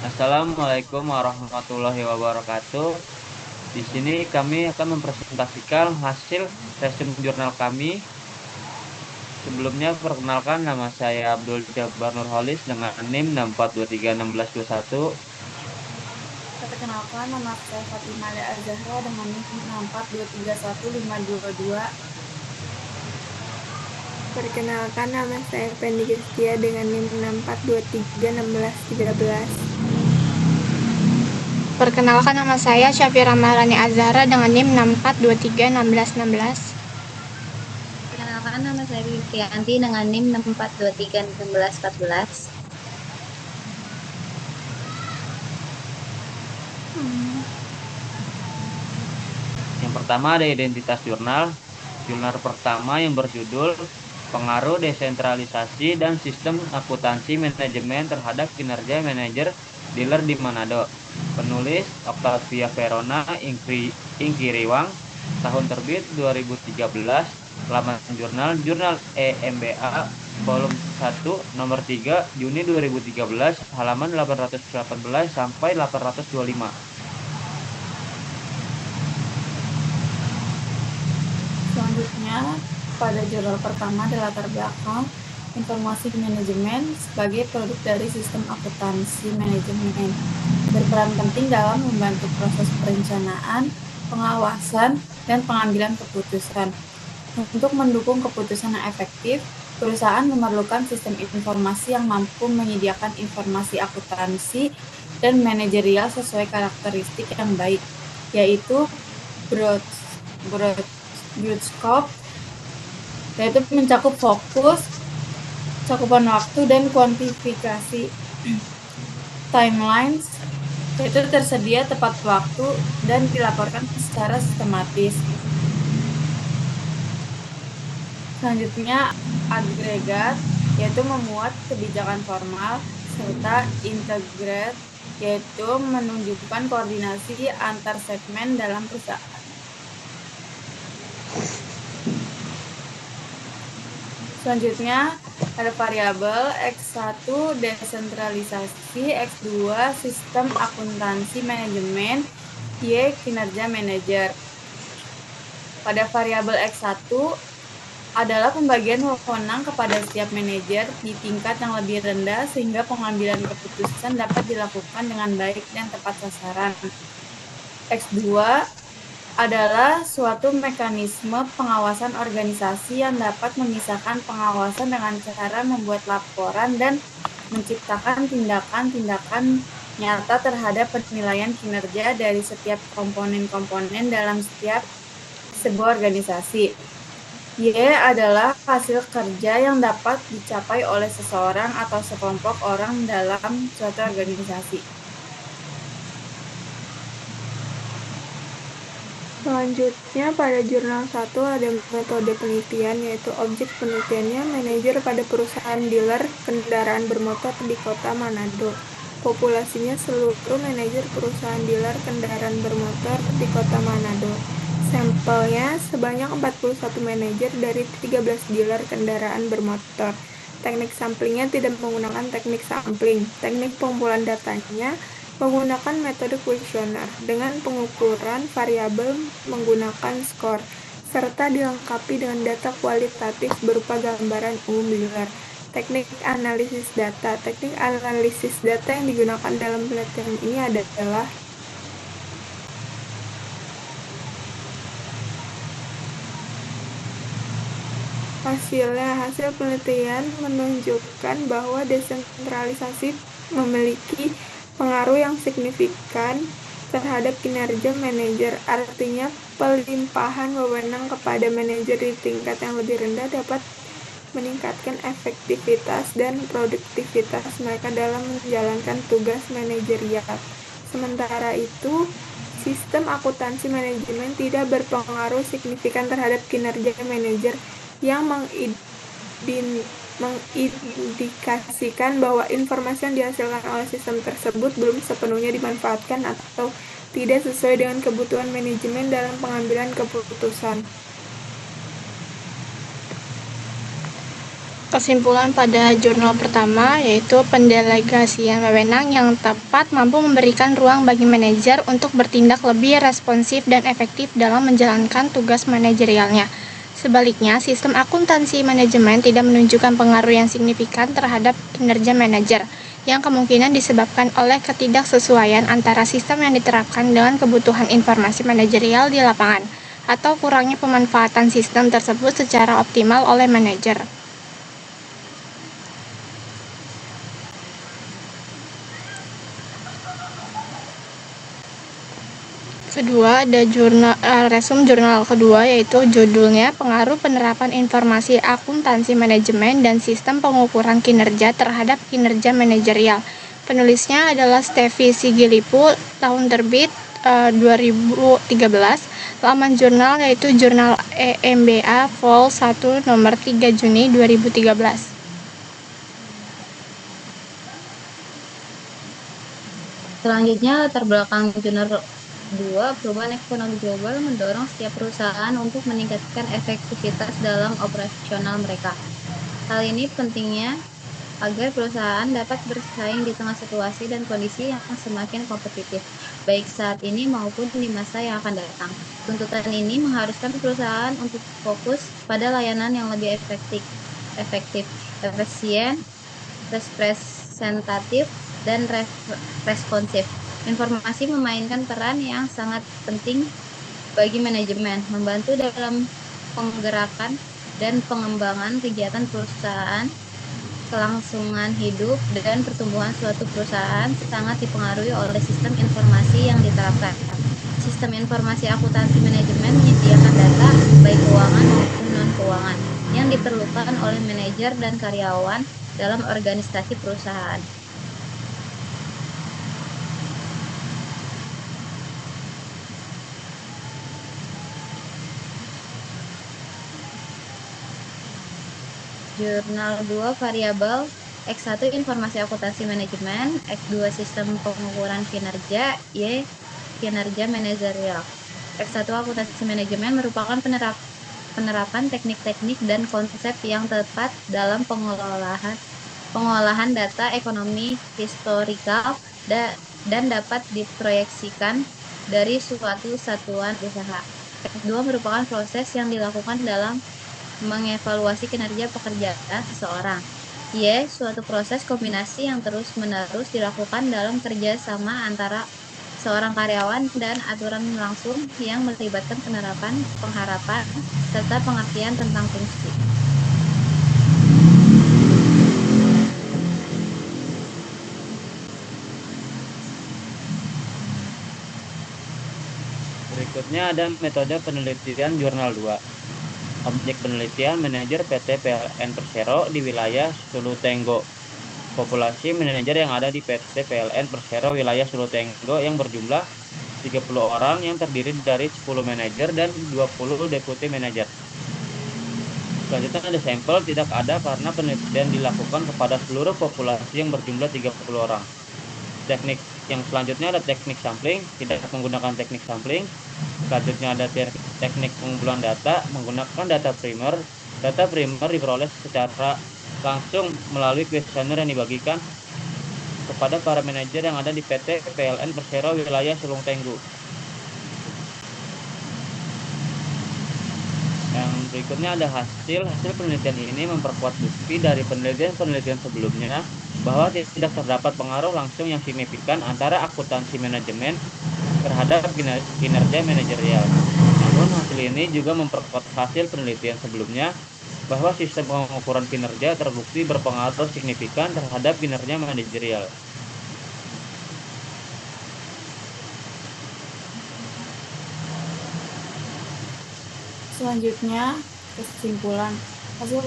Assalamualaikum warahmatullahi wabarakatuh. Di sini kami akan mempresentasikan hasil resume jurnal kami. Sebelumnya, perkenalkan nama saya Abdul Jabbar Nurholis dengan NIM 642361121. Perkenalkan, nama saya Fatimah Lea Zahra dengan NIM 6423152. Perkenalkan, nama saya Fendi Kristia dengan NIM 64231613. Perkenalkan, nama saya Syafira Maharani Azhara dengan NIM 64231616. Perkenalkan, nama saya Kristianti dengan NIM 64231614. Yang pertama ada identitas jurnal. Jurnal pertama yang berjudul Pengaruh Desentralisasi dan Sistem Akuntansi Manajemen Terhadap Kinerja Manajer Dealer di Manado. Penulis Octavia Verona Ingkiriwang. Tahun terbit 2013. Halaman jurnal Jurnal EMBA volume 1 nomor 3 Juni 2013 halaman 818 sampai 825. Selanjutnya, pada jurnal pertama ada latar belakang informasi manajemen sebagai produk dari sistem akuntansi manajemen. Berperan penting dalam membantu proses perencanaan, pengawasan, dan pengambilan keputusan. Untuk mendukung keputusan yang efektif, perusahaan memerlukan sistem informasi yang mampu menyediakan informasi akuntansi dan manajerial sesuai karakteristik yang baik, yaitu broad scope, yaitu mencakup fokus, cakupan waktu, dan kuantifikasi. Timelines, yaitu tersedia tepat waktu dan dilaporkan secara sistematis. Selanjutnya, agregat, yaitu memuat kebijakan formal, serta integrate, yaitu menunjukkan koordinasi antar segmen dalam perusahaan. Selanjutnya, ada variabel X1 desentralisasi, X2 sistem akuntansi manajemen, Y kinerja manajer. Pada variabel X1 adalah pembagian wewenang kepada setiap manajer di tingkat yang lebih rendah sehingga pengambilan keputusan dapat dilakukan dengan baik dan tepat sasaran. X2 adalah suatu mekanisme pengawasan organisasi yang dapat memisahkan pengawasan dengan cara membuat laporan dan menciptakan tindakan-tindakan nyata terhadap penilaian kinerja dari setiap komponen-komponen dalam setiap sebuah organisasi. Y adalah hasil kerja yang dapat dicapai oleh seseorang atau sekelompok orang dalam suatu organisasi. Selanjutnya, pada jurnal 1 ada metode penelitian, yaitu objek penelitiannya manajer pada perusahaan dealer kendaraan bermotor di kota Manado. Populasinya seluruh manajer perusahaan dealer kendaraan bermotor di kota Manado. Sampelnya sebanyak 41 manajer dari 13 dealer kendaraan bermotor. Teknik samplingnya tidak menggunakan teknik sampling. Teknik pengumpulan datanya menggunakan metode kuesioner dengan pengukuran variabel menggunakan skor, serta dilengkapi dengan data kualitatif berupa gambaran umum dealer. Teknik analisis data. Teknik analisis data yang digunakan dalam penelitian ini adalah hasil penelitian menunjukkan bahwa desentralisasi memiliki pengaruh yang signifikan terhadap kinerja manajer. Artinya, pelimpahan wewenang kepada manajer di tingkat yang lebih rendah dapat meningkatkan efektivitas dan produktivitas mereka dalam menjalankan tugas manajerial. Sementara itu, sistem akuntansi manajemen tidak berpengaruh signifikan terhadap kinerja manajer yang mengindikasikan bahwa informasi yang dihasilkan oleh sistem tersebut belum sepenuhnya dimanfaatkan atau tidak sesuai dengan kebutuhan manajemen dalam pengambilan keputusan. Kesimpulan pada jurnal pertama yaitu pendelegasian wewenang yang tepat mampu memberikan ruang bagi manajer untuk bertindak lebih responsif dan efektif dalam menjalankan tugas manajerialnya. Sebaliknya, sistem akuntansi manajemen tidak menunjukkan pengaruh yang signifikan terhadap kinerja manajer, yang kemungkinan disebabkan oleh ketidaksesuaian antara sistem yang diterapkan dengan kebutuhan informasi manajerial di lapangan, atau kurangnya pemanfaatan sistem tersebut secara optimal oleh manajer. Kedua, ada resum jurnal kedua, yaitu judulnya Pengaruh Penerapan Informasi Akuntansi Manajemen dan Sistem Pengukuran Kinerja Terhadap Kinerja Manajerial. Penulisnya adalah Steffi Sigilipu, tahun terbit 2013, laman jurnal yaitu Jurnal EMBA Vol 1 nomor 3 Juni 2013. Selanjutnya, latar belakang jurnal 2, perubahan ekonomi global mendorong setiap perusahaan untuk meningkatkan efektivitas dalam operasional mereka. Hal ini pentingnya agar perusahaan dapat bersaing di tengah situasi dan kondisi yang semakin kompetitif, baik saat ini maupun di masa yang akan datang. Tuntutan ini mengharuskan perusahaan untuk fokus pada layanan yang lebih efektif, efisien, representatif, dan responsif. Informasi memainkan peran yang sangat penting bagi manajemen, membantu dalam penggerakan dan pengembangan kegiatan perusahaan. Kelangsungan hidup dan pertumbuhan suatu perusahaan sangat dipengaruhi oleh sistem informasi yang diterapkan. Sistem informasi akuntansi manajemen menyediakan data, baik keuangan maupun non-keuangan, yang diperlukan oleh manajer dan karyawan dalam organisasi perusahaan. Jurnal 2 variabel, X1 informasi akuntansi manajemen, X2 sistem pengukuran kinerja, Y kinerja manajerial. X1 akuntansi manajemen merupakan penerapan teknik-teknik dan konsep yang tepat dalam pengolahan data ekonomi historikal dan dapat diproyeksikan dari suatu satuan usaha. X2 merupakan proses yang dilakukan dalam mengevaluasi kinerja pekerjaan seseorang. Y, suatu proses kombinasi yang terus-menerus dilakukan dalam kerja sama antara seorang karyawan dan aturan langsung yang melibatkan penerapan, pengharapan, serta pengertian tentang fungsi. Berikutnya ada metode penelitian jurnal 2. Objek penelitian manajer PT PLN Persero di wilayah Sulu Tenggo. Populasi manajer yang ada di PT PLN Persero wilayah Sulu Tenggo yang berjumlah 30 orang yang terdiri dari 10 manajer dan 20 deputi manajer. Selanjutnya ada sampel tidak ada karena penelitian dilakukan kepada seluruh populasi yang berjumlah 30 orang. Teknik yang selanjutnya ada teknik sampling, tidak menggunakan teknik sampling. Selanjutnya ada teknik pengumpulan data menggunakan data primer. Data primer diperoleh secara langsung melalui kuesioner yang dibagikan kepada para manajer yang ada di PT PLN Persero wilayah Sulung Tenggo. Yang berikutnya ada hasil penelitian ini memperkuat bukti dari penelitian sebelumnya bahwa tidak terdapat pengaruh langsung yang signifikan antara akuntansi manajemen terhadap kinerja manajerial. Namun hasil ini juga memperkuat hasil penelitian sebelumnya bahwa sistem pengukuran kinerja terbukti berpengaruh signifikan terhadap kinerja manajerial. Selanjutnya, kesimpulan. Hasil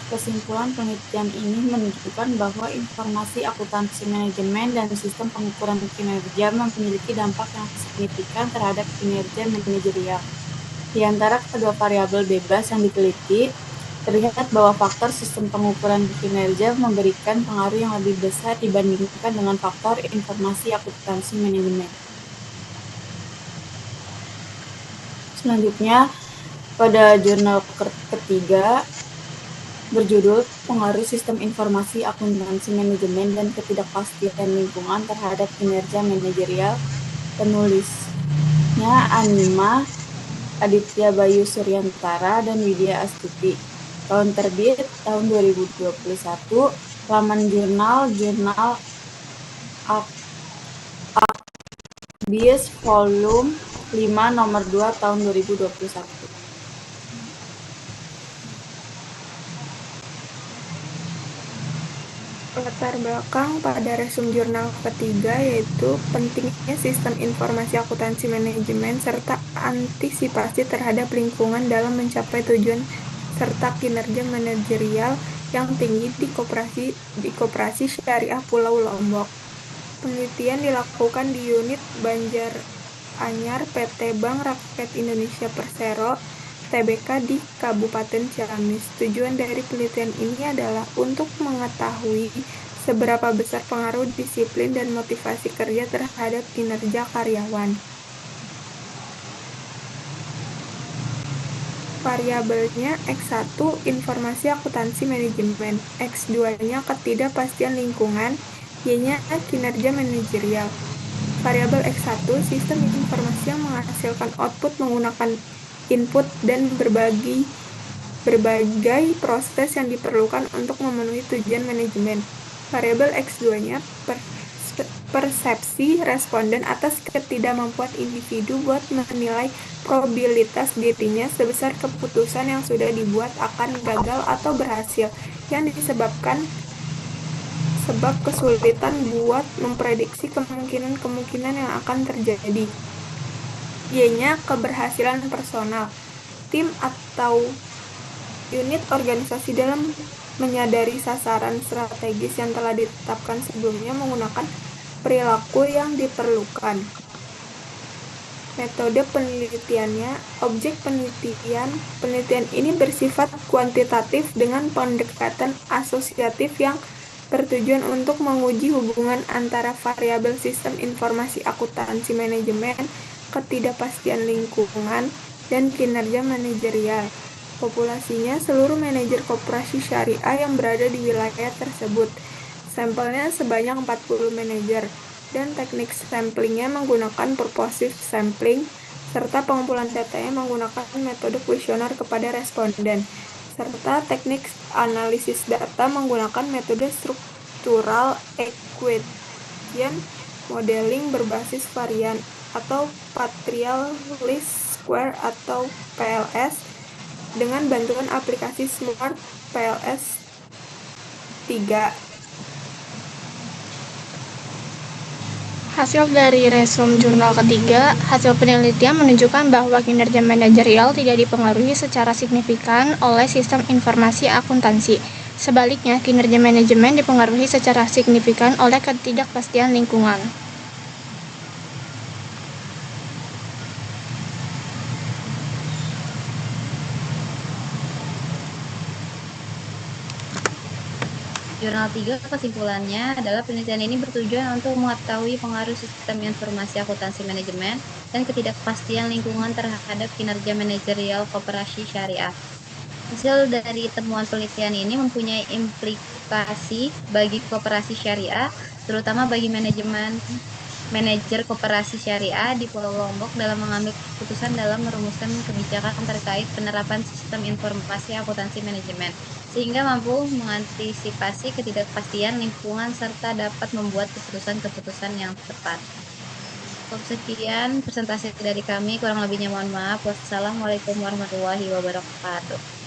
kesimpulan penelitian ini menunjukkan bahwa informasi akuntansi manajemen dan sistem pengukuran kinerja memiliki dampak yang signifikan terhadap kinerja manajerial. Di antara kedua variabel bebas yang diteliti, terlihat bahwa faktor sistem pengukuran kinerja memberikan pengaruh yang lebih besar dibandingkan dengan faktor informasi akuntansi manajemen. Selanjutnya, pada jurnal ketiga, berjudul Pengaruh Sistem Informasi Akuntansi Manajemen dan Ketidakpastian Lingkungan Terhadap Kinerja Manajerial. Penulisnya Anima Aditya Bayu Suryantara dan Widya Astuti. Tahun terbit tahun 2021. Laman jurnal Akdies volume 5 nomor 2 tahun 2021. Latar belakang pada resum jurnal ketiga yaitu pentingnya sistem informasi akuntansi manajemen serta antisipasi terhadap lingkungan dalam mencapai tujuan serta kinerja manajerial yang tinggi di koperasi syariah Pulau Lombok. Penelitian dilakukan di unit Banjaranyar PT Bank Rakyat Indonesia Persero TBK di Kabupaten Ciamis. Tujuan dari penelitian ini adalah untuk mengetahui seberapa besar pengaruh disiplin dan motivasi kerja terhadap kinerja karyawan. Variabelnya X1 informasi akuntansi manajemen, X2-nya ketidakpastian lingkungan, Y-nya kinerja manajerial. Variabel X1 sistem informasi yang menghasilkan output menggunakan input dan berbagai proses yang diperlukan untuk memenuhi tujuan manajemen. Variabel X2-nya persepsi responden atas ketidakmampuan individu buat menilai probabilitas dirinya sebesar keputusan yang sudah dibuat akan gagal atau berhasil, yang disebabkan sebab kesulitan buat memprediksi kemungkinan yang akan terjadi. Y-nya keberhasilan personal, tim atau unit organisasi dalam menyadari sasaran strategis yang telah ditetapkan sebelumnya menggunakan perilaku yang diperlukan. Metode penelitiannya, objek penelitian ini bersifat kuantitatif dengan pendekatan asosiatif yang bertujuan untuk menguji hubungan antara variabel sistem informasi akuntansi manajemen, ketidakpastian lingkungan, dan kinerja manajerial. Populasinya seluruh manajer koperasi syariah yang berada di wilayah tersebut. Sampelnya sebanyak 40 manajer, dan teknik samplingnya menggunakan purposive sampling, serta pengumpulan datanya menggunakan metode kuesioner kepada responden, serta teknik analisis data menggunakan metode structural equation modeling berbasis varian atau partial least square atau PLS dengan bantuan aplikasi Smart PLS 3. Hasil dari resum jurnal ketiga, hasil penelitian menunjukkan bahwa kinerja manajerial tidak dipengaruhi secara signifikan oleh sistem informasi akuntansi. Sebaliknya, kinerja manajemen dipengaruhi secara signifikan oleh ketidakpastian lingkungan. Jurnal 3 kesimpulannya adalah penelitian ini bertujuan untuk mengetahui pengaruh sistem informasi akuntansi manajemen dan ketidakpastian lingkungan terhadap kinerja manajerial koperasi syariah. Hasil dari temuan penelitian ini mempunyai implikasi bagi koperasi syariah, terutama bagi manajer koperasi syariah di Pulau Lombok dalam mengambil keputusan dalam merumuskan kebijakan terkait penerapan sistem informasi akuntansi manajemen, sehingga mampu mengantisipasi ketidakpastian lingkungan serta dapat membuat keputusan-keputusan yang tepat. Sekian presentasi dari kami, kurang lebihnya mohon maaf. Wassalamualaikum warahmatullahi wabarakatuh.